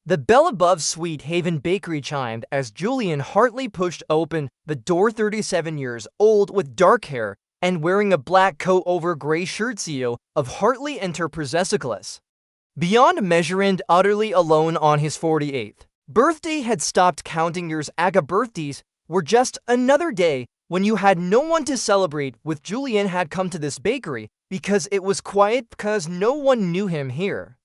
The bell above Sweet Haven Bakery chimed as Julian Hartley pushed open the door. 37 years old with dark hair and wearing a black coat over gray shirt, CEO of Hartley Enterprises. Beyond measure and utterly alone on his 48th birthday, had stopped counting years. Aga birthdays were just another day when you had no one to celebrate with. Julian had come to this bakery because it was quiet, because no one knew him here,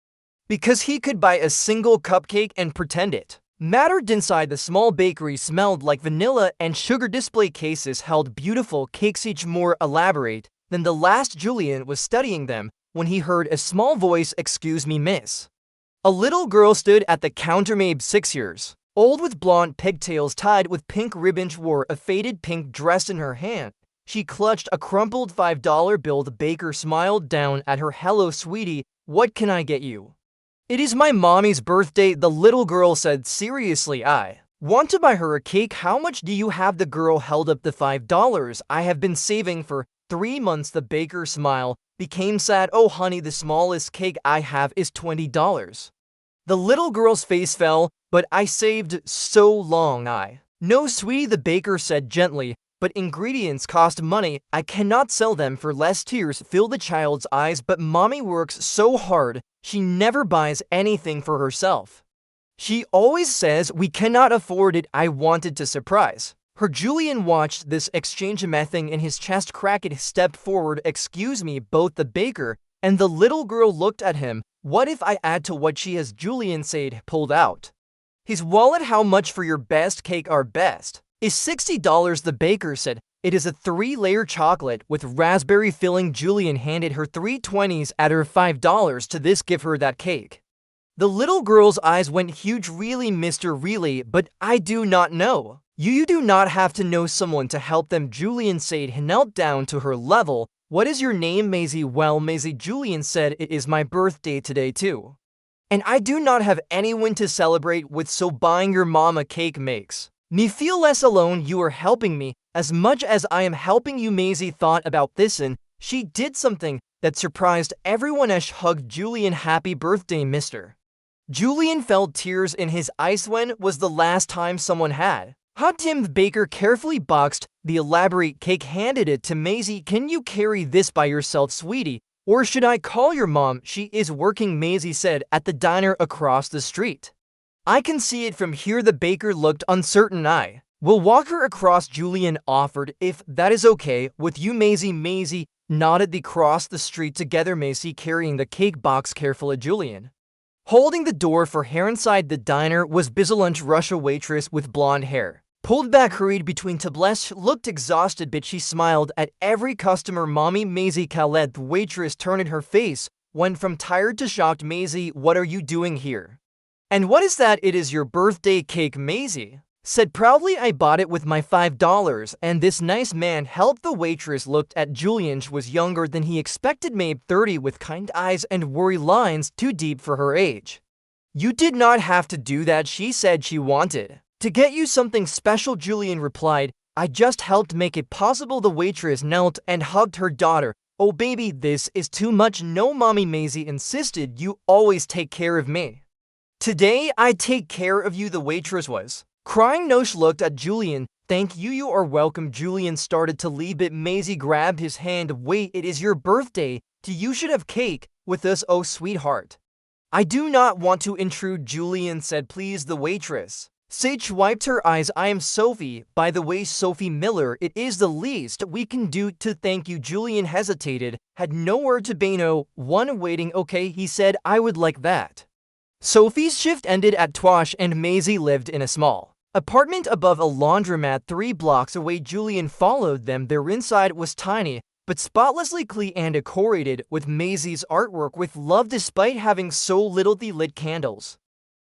because he could buy a single cupcake and pretend it mattered. Inside the small bakery smelled like vanilla, and sugar display cases held beautiful cakes, each more elaborate than the last. Julian was studying them when he heard a small voice. "Excuse me, miss." A little girl stood at the counter, maybe 6 years old, with blonde pigtails tied with pink ribbons, wore a faded pink dress. In her hand, she clutched a crumpled $5 bill. The baker smiled down at her. "Hello, sweetie, what can I get you?" "It is my mommy's birthday," the little girl said seriously. "I want to buy her a cake. How much do you have?" The girl held up the $5. "I have been saving for 3 months." The baker's smile became sad. "Oh, honey, the smallest cake I have is $20. The little girl's face fell. "But I saved so long." "I know, sweetie," the baker said gently, "but ingredients cost money. I cannot sell them for less." Tears filled the child's eyes. "But mommy works so hard. She never buys anything for herself. She always says we cannot afford it." I wanted to surprise her. Julian watched this exchange. Mething in his chest cracked. He stepped forward. "Excuse me." Both the baker and the little girl looked at him. "What if I add to what she has?" Julian said, pulled out his wallet. "How much for your best cake?" "Our best is $60. The baker said. "It is a 3-layer chocolate with raspberry filling." Julian handed her 3 20s. "Add her $5 to this. Give her that cake." The little girl's eyes went huge. "Really, mister, really? But I do not know." You do not have to know someone to help them," Julian said. He knelt down to her level. "What is your name?" "Maisie." "Well, Maisie," Julian said, "it is my birthday today too, and I do not have anyone to celebrate with, so buying your mom a cake makes me feel less alone. You are helping me as much as I am helping you." Maisie thought about this, and she did something that surprised everyone as she hugged Julian. "Happy birthday, mister." Julian felt tears in his eyes. When was the last time someone had hugged him? The baker carefully boxed the elaborate cake, handed it to Maisie. "Can you carry this by yourself, sweetie? Or should I call your mom?" "She is working," Maisie said, "at the diner across the street. I can see it from here." The baker looked uncertain. "I will walk her across," Julian offered, "if that is okay with you." Maisie nodded. They crossed the street together, Maisie carrying the cake box carefully, Julian holding the door for her. Inside the diner was busy. Lunch rush. A waitress with blonde hair pulled back hurried between tables. She looked exhausted, but she smiled at every customer. "Mommy." Maisie Khaled, the waitress, turned. Her face went from tired to shocked. "Maisie, what are you doing here? And what is that?" "It is your birthday cake," Maisie said proudly. "I bought it with my $5, and this nice man helped." The waitress looked at Julian. She was younger than he expected, maybe 30, with kind eyes and worry lines too deep for her age. "You did not have to do that. She said she wanted to get you something special," Julian replied. "I just helped make it possible." The waitress knelt and hugged her daughter. "Oh, baby, this is too much." "No, mommy," Maisie insisted. "You always take care of me. Today, I take care of you." The waitress was crying. "No." She looked at Julian. "Thank you. You are welcome." Julian started to leave, but Maisie grabbed his hand. "Wait, it is your birthday. You should have cake with us." "Oh, sweetheart, I do not want to intrude," Julian said. "Please." The waitress Sage wiped her eyes. "I am Sophie, by the way, Sophie Miller. It is the least we can do to thank you." Julian hesitated, had nowhere to be. "No one waiting." "Okay," he said, "I would like that." Sophie's shift ended at 12, and Maisie lived in a small apartment above a laundromat 3 blocks away. Julian followed them. Their inside was tiny, but spotlessly clean and decorated with Maisie's artwork with love. Despite having so little, they lit candles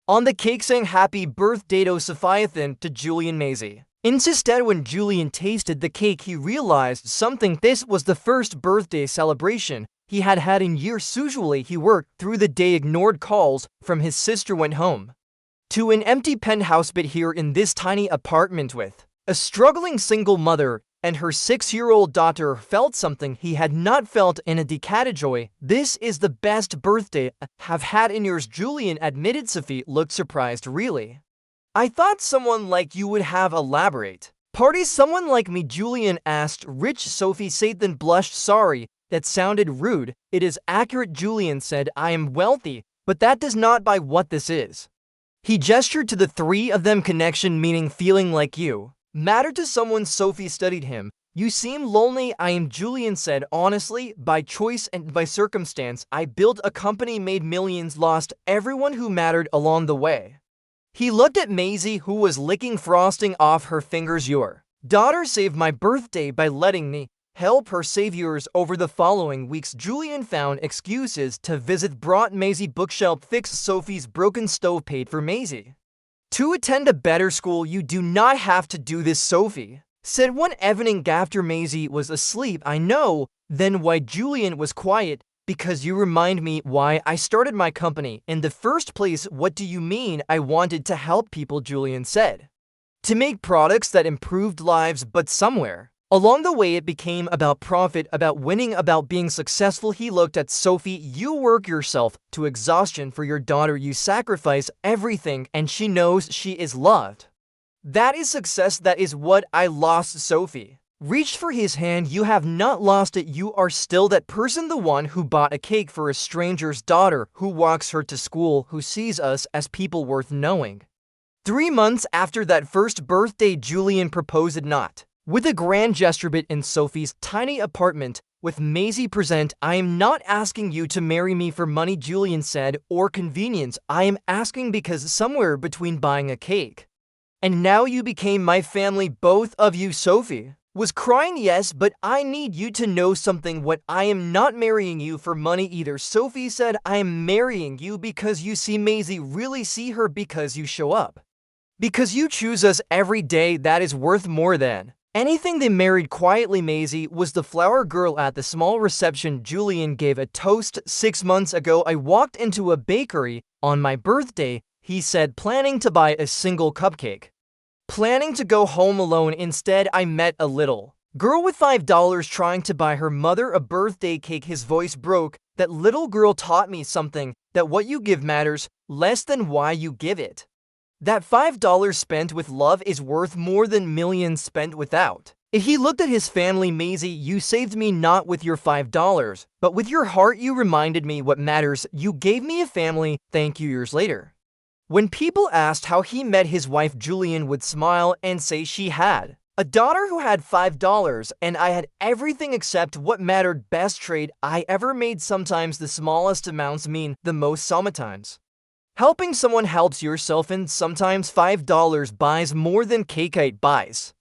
on the cake saying "Happy birthday to Sophiathan" to Julian. Maisie insisted. When Julian tasted the cake, he realized something. This was the first birthday celebration he had had in years. Usually, he worked through the day, ignored calls from his sister, went home to an empty penthouse, but here in this tiny apartment with a struggling single mother, and her 6-year-old daughter felt something he had not felt in a decade. Joy, this is the best birthday I've had in years, Julian admitted. Sophie looked surprised. Really? I thought someone like you would have elaborate. Party someone like me, Julian asked. Rich, Sophie said, then blushed. Sorry, that sounded rude. It is accurate, Julian said. I am wealthy, but that does not buy what this is. He gestured to the three of them. Connection, meaning feeling like you matter to someone. Sophie studied him. You seem lonely. I am, Julian said. Honestly, by choice and by circumstance. I built a company, made millions, lost everyone who mattered along the way. He looked at Maisie, who was licking frosting off her fingers. Your daughter saved my birthday by letting me help her save yours. Over the following weeks, Julian found excuses to visit, brought Maisie bookshelf, fixed Sophie's broken stove, paid for Maisie to attend a better school. You do not have to do this, Sophie said one evening after Maisie was asleep. I know. Then why? Julian was quiet. Because you remind me why I started my company in the first place. What do you mean? I wanted to help people, Julian said. To make products that improved lives, but somewhere along the way it became about profit, about winning, about being successful. He looked at Sophie. You work yourself to exhaustion for your daughter. You sacrifice everything, and she knows she is loved. That is success. That is what I lost. Sophie reached for his hand. You have not lost it. You are still that person, the one who bought a cake for a stranger's daughter, who walks her to school, who sees us as people worth knowing. 3 months after that first birthday, Julian proposed, not with a grand gesture, but in Sophie's tiny apartment with Maisie present. I am not asking you to marry me for money, Julian said, or convenience. I am asking because somewhere between buying a cake and now you became my family, both of you. Sophie was crying. Yes, but I need you to know something. What? I am not marrying you for money either, Sophie said. I am marrying you because you see Maisie, really see her, because you show up, because you choose us every day. That is worth more than anything. They married quietly. Maisie was the flower girl at the small reception. Julian gave a toast. 6 months ago, I walked into a bakery on my birthday, he said, planning to buy a single cupcake, planning to go home alone. Instead, I met a little girl with $5 trying to buy her mother a birthday cake. His voice broke. That little girl taught me something, that what you give matters less than why you give it. That $5 spent with love is worth more than millions spent without. He looked at his family. Maisie, you saved me not with your $5, but with your heart. You reminded me what matters. You gave me a family. Thank you. Years later, when people asked how he met his wife, Julian would smile and say she had a daughter who had $5 and I had everything except what mattered. Best trade I ever made. Sometimes the smallest amounts mean the most. Sometimes helping someone helps yourself, and sometimes $5 buys more than cake it buys.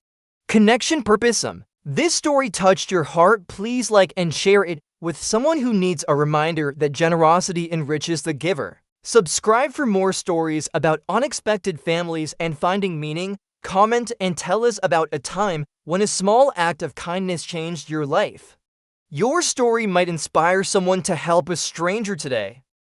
Connection, purpose. This story touched your heart. Please like and share it with someone who needs a reminder that generosity enriches the giver. Subscribe for more stories about unexpected families and finding meaning. Comment and tell us about a time when a small act of kindness changed your life. Your story might inspire someone to help a stranger today.